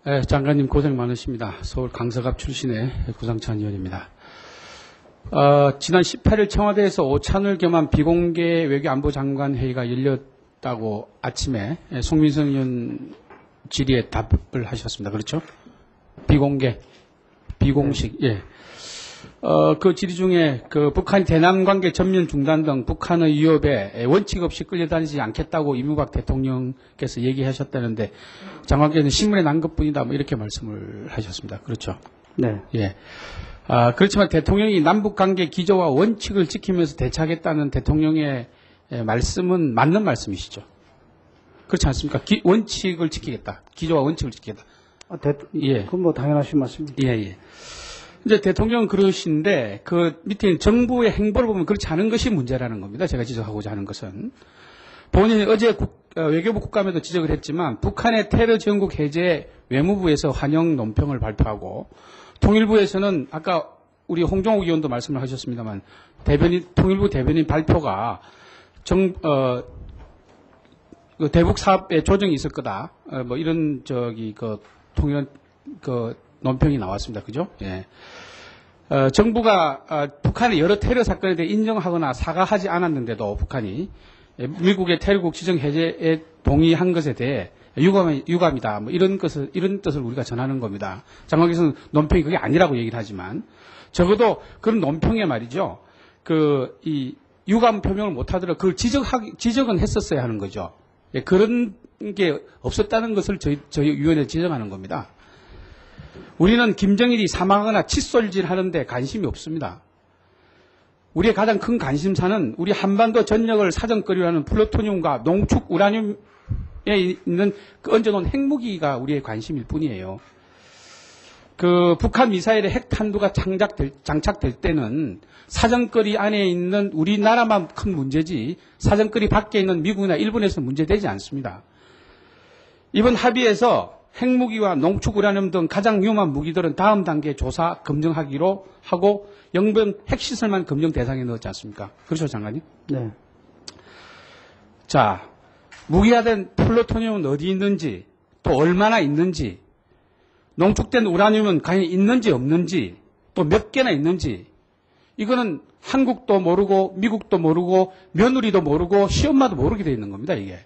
네, 장관님 고생 많으십니다. 서울 강서갑 출신의 구상찬 의원입니다. 지난 18일 청와대에서 오찬을 겸한 비공개 외교안보장관 회의가 열렸다고 아침에 송민석 의원 질의에 답을 하셨습니다. 그렇죠? 비공개, 비공식, 예. 그 질의 중에 그 북한 대남 관계 전면 중단 등 북한의 위협에 원칙 없이 끌려다니지 않겠다고 이명박 대통령께서 얘기하셨다는데 장관께서는 신문에 난 것뿐이다 뭐 이렇게 말씀을 하셨습니다. 그렇죠? 네. 예. 그렇지만 대통령이 남북 관계 기조와 원칙을 지키면서 대처하겠다는 대통령의 말씀은 맞는 말씀이시죠? 그렇지 않습니까? 원칙을 지키겠다. 기조와 원칙을 지키겠다. 예. 그건 뭐 당연하신 말씀입니다. 예, 예. 이제 대통령은 그러신데 그 밑에 있는 정부의 행보를 보면 그렇지 않은 것이 문제라는 겁니다. 제가 지적하고자 하는 것은. 본인이 어제 외교부 국감에도 지적을 했지만 북한의 테러 지원국 해제 외무부에서 환영 논평을 발표하고 통일부에서는 아까 우리 홍종욱 의원도 말씀을 하셨습니다만 통일부 대변인 발표가 그 대북 사업에 조정이 있을 거다. 뭐 이런 통일한 논평이 나왔습니다. 그죠? 예. 정부가 북한의 여러 테러 사건에 대해 인정하거나 사과하지 않았는데도 북한이 미국의 테러국 지정 해제에 동의한 것에 대해 유감이다. 뭐 이런 뜻을 우리가 전하는 겁니다. 장관께서는 논평이 그게 아니라고 얘기를 하지만 적어도 그런 논평에 말이죠. 이 유감 표명을 못 하더라도 그걸 지적은 했었어야 하는 거죠. 예, 그런 게 없었다는 것을 저희 위원회 지적하는 겁니다. 우리는 김정일이 사망하거나 칫솔질 하는데 관심이 없습니다. 우리의 가장 큰 관심사는 우리 한반도 전역을 사정거리로 하는 플루토늄과 농축 우라늄에 있는 얹어놓은 핵무기가 우리의 관심일 뿐이에요. 북한 미사일의 핵탄두가 장착될 때는 사정거리 안에 있는 우리나라만 큰 문제지 사정거리 밖에 있는 미국이나 일본에서 문제되지 않습니다. 이번 합의에서 핵무기와 농축 우라늄 등 가장 위험한 무기들은 다음 단계 조사 검증하기로 하고 영변 핵시설만 검증 대상에 넣었지 않습니까? 그렇죠, 장관님? 네. 자, 무기화된 플루토늄은 어디 있는지, 또 얼마나 있는지, 농축된 우라늄은 과연 있는지 없는지, 또 몇 개나 있는지, 이거는 한국도 모르고 미국도 모르고 며느리도 모르고 시엄마도 모르게 되어 있는 겁니다, 이게.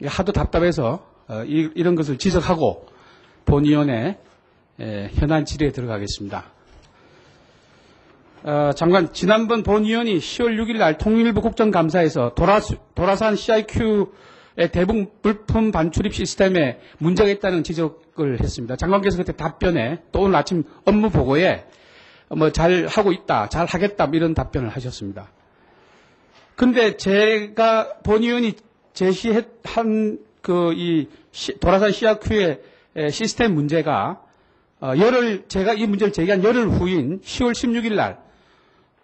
하도 답답해서 이런 것을 지적하고 본위원회 현안 질의에 들어가겠습니다. 장관, 지난번 본위원이 10월 6일 날 통일부 국정감사에서 도라산 CIQ의 대북 물품 반출입 시스템에 문제가 있다는 지적을 했습니다. 장관께서 그때 답변에 또 오늘 아침 업무 보고에 뭐 잘 하고 있다, 잘 하겠다 이런 답변을 하셨습니다. 근데 제가 본위원이 제시한 도라산 CIQ의 시스템 문제가 제가 이 문제를 제기한 열흘 후인 10월 16일 날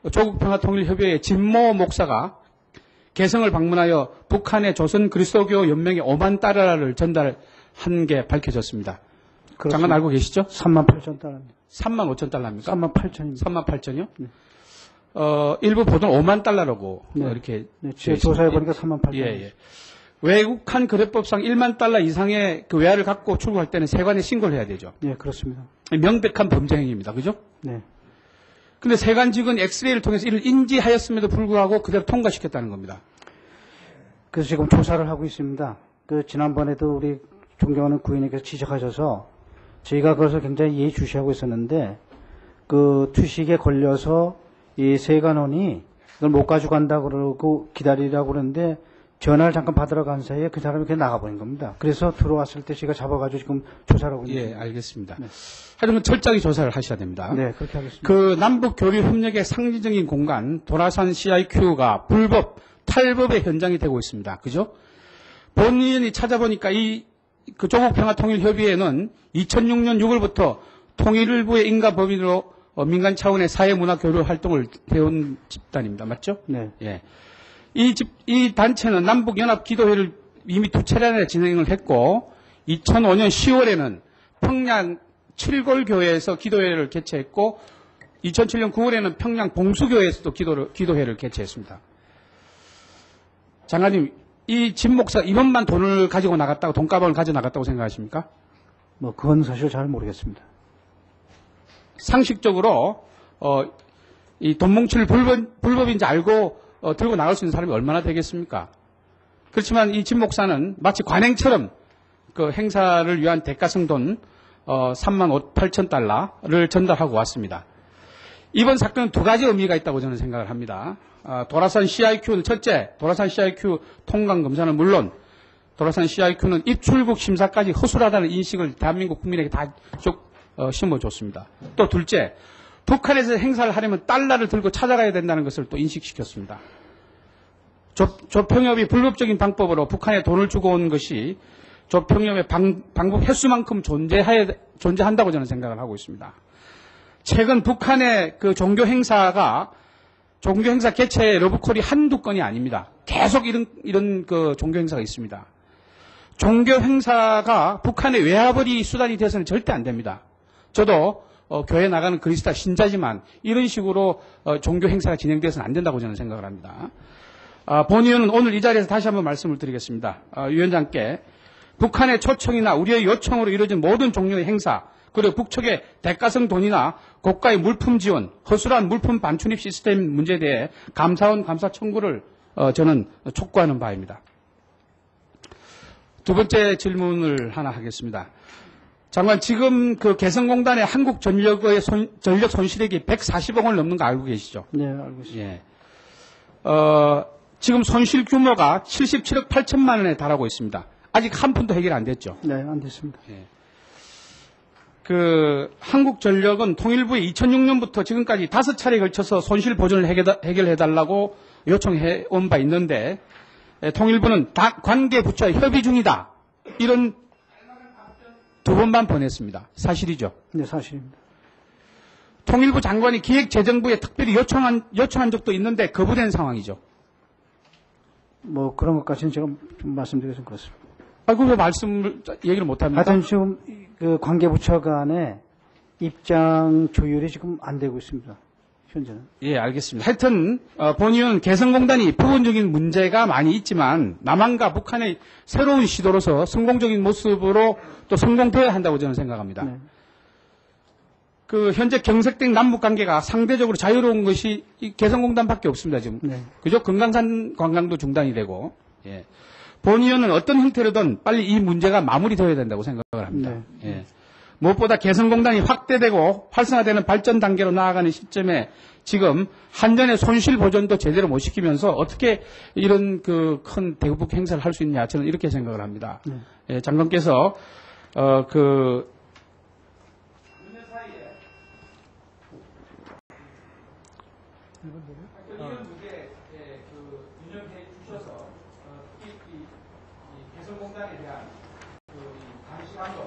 조국평화통일협의회 진모 목사가 개성을 방문하여 북한의 조선 그리스도교 연맹에 5만 달러를 전달한 게 밝혀졌습니다. 그렇습니다. 장관 알고 계시죠? 3만 8천 달러입니다. 3만 5천 달러입니까? 3만 8천입니다. 3만 8천이요? 네. 일부 보도는 5만 달러라고 네. 이렇게 네, 조사해보니까 3만 8천. 예, 예. 외국한 거래법상 1만 달러 이상의 그 외화를 갖고 출국할 때는 세관에 신고를 해야 되죠. 네, 그렇습니다. 명백한 범죄 행위입니다. 그죠? 네. 근데 세관직은 엑스레이를 통해서 이를 인지하였음에도 불구하고 그대로 통과시켰다는 겁니다. 그래서 지금 조사를 하고 있습니다. 지난번에도 우리 존경하는 구인에게서 지적하셔서 저희가 그것을 굉장히 예의주시하고 있었는데 투식에 걸려서 이 세관원이 이걸 못 가져간다 그러고 기다리라고 그러는데 전화를 잠깐 받으러 간 사이에 그 사람이 그냥 나가버린 겁니다. 그래서 들어왔을 때 제가 잡아가지고 지금 조사를 하고 있습니다. 예, 알겠습니다. 네. 하여튼 철저하게 조사를 하셔야 됩니다. 네, 그렇게 하겠습니다. 남북 교류 협력의 상징적인 공간 도라산 CIQ가 불법, 탈법의 현장이 되고 있습니다. 그죠? 본위원이 찾아보니까 조국평화통일협의회는 2006년 6월부터 통일부의 인가법인으로 민간 차원의 사회문화교류 활동을 해온 집단입니다. 맞죠? 네. 예. 이 단체는 남북연합기도회를 이미 2차례나 진행을 했고 2005년 10월에는 평양 칠골교회에서 기도회를 개최했고 2007년 9월에는 평양 봉수교회에서도 기도회를 개최했습니다. 장관님, 이 진 목사 이번만 돈을 가지고 나갔다고 돈가방을 가져 나갔다고 생각하십니까? 뭐 그건 사실 잘 모르겠습니다. 상식적으로 이 돈 뭉치를 불법인지 알고 들고 나갈 수 있는 사람이 얼마나 되겠습니까? 그렇지만 이 진 목사는 마치 관행처럼 그 행사를 위한 대가성 돈 3만 8천 달러를 전달하고 왔습니다. 이번 사건은 두 가지 의미가 있다고 저는 생각을 합니다. 도라산 CIQ는 첫째, 도라산 CIQ 통관 검사는 물론 도라산 CIQ는 입출국 심사까지 허술하다는 인식을 대한민국 국민에게 다 심어줬습니다. 또 둘째, 북한에서 행사를 하려면 달러를 들고 찾아가야 된다는 것을 또 인식시켰습니다. 조평협이 불법적인 방법으로 북한에 돈을 주고 온 것이 조평협의 방법 횟수만큼 존재한다고 저는 생각을 하고 있습니다. 최근 북한의 그 종교 행사 개최의 러브콜이 한두 건이 아닙니다. 계속 이런 그 종교 행사가 있습니다. 종교 행사가 북한의 외화벌이 수단이 돼서는 절대 안 됩니다. 저도 교회 나가는 그리스도 신자지만 이런 식으로 종교 행사가 진행돼서는 안 된다고 저는 생각을 합니다. 본 의원은 오늘 이 자리에서 다시 한번 말씀을 드리겠습니다. 위원장께 북한의 초청이나 우리의 요청으로 이루어진 모든 종류의 행사 그리고 북측의 대가성 돈이나 고가의 물품 지원, 허술한 물품 반출입 시스템 문제에 대해 감사원 감사 청구를 저는 촉구하는 바입니다. 두 번째 질문을 하나 하겠습니다. 장관, 지금 그 개성공단의 한국전력의 전력 손실액이 140억 원을 넘는 거 알고 계시죠? 네, 알고 있습니다. 예. 지금 손실 규모가 77억 8천만 원에 달하고 있습니다. 아직 한 푼도 해결 안 됐죠? 네, 안 됐습니다. 예. 그 한국전력은 통일부에 2006년부터 지금까지 5차례에 걸쳐서 손실 보전을 해결해달라고 요청해 온 바 있는데 통일부는 관계 부처와 협의 중이다. 이런 두 번만 보냈습니다. 사실이죠? 네, 사실입니다. 통일부 장관이 기획재정부에 특별히 요청한 적도 있는데 거부된 상황이죠. 뭐 그런 것까지는 제가 좀 말씀드려서 그렇습니다. 아이고 왜 얘기를 못합니까? 하여튼 지금 그 관계부처 간의 입장 조율이 지금 안 되고 있습니다. 현재는. 예, 알겠습니다. 하여튼 본 의원은 개성공단이 부분적인 문제가 많이 있지만 남한과 북한의 새로운 시도로서 성공적인 모습으로 또 성공되어야 한다고 저는 생각합니다. 네. 그 현재 경색된 남북 관계가 상대적으로 자유로운 것이 이 개성공단밖에 없습니다. 지금. 네. 그죠? 금강산 관광도 중단이 되고. 예. 본 의원은 어떤 형태로든 빨리 이 문제가 마무리되어야 된다고 생각을 합니다. 네. 예. 무엇보다 개성공단이 확대되고 활성화되는 발전 단계로 나아가는 시점에 지금 한전의 손실 보전도 제대로 못 시키면서 어떻게 이런 그 큰 대북 행사를 할 수 있냐 저는 이렇게 생각을 합니다. 네. 예, 장관께서 이런 문제에 윤영해 주셔서 특히 이 개성공단에 대한 감시감도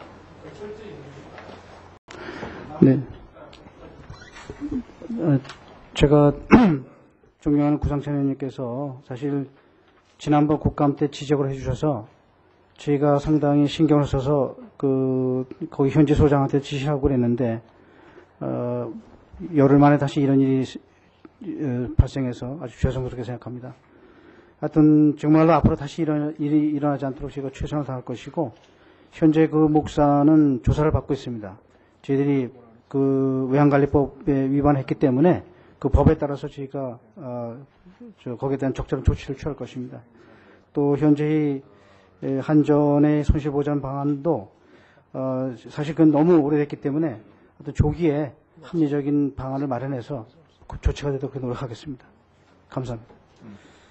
철저히 네. 제가 존경하는 구상찬 의원님께서 사실 지난번 국감 때 지적을 해주셔서 저희가 상당히 신경을 써서 거기 현지 소장한테 지시하고 그랬는데 열흘 만에 다시 이런 일이 발생해서 아주 죄송스럽게 생각합니다. 하여튼 정말로 앞으로 다시 이런 일이 일어나지 않도록 제가 최선을 다할 것이고 현재 그 목사는 조사를 받고 있습니다. 저희들이 그 외환관리법에 위반했기 때문에 그 법에 따라서 저희가 거기에 대한 적절한 조치를 취할 것입니다. 또 현재 한전의 손실보전 방안도 사실 그건 너무 오래됐기 때문에 어떤 조기에 합리적인 방안을 마련해서 조치가 되도록 노력하겠습니다. 감사합니다.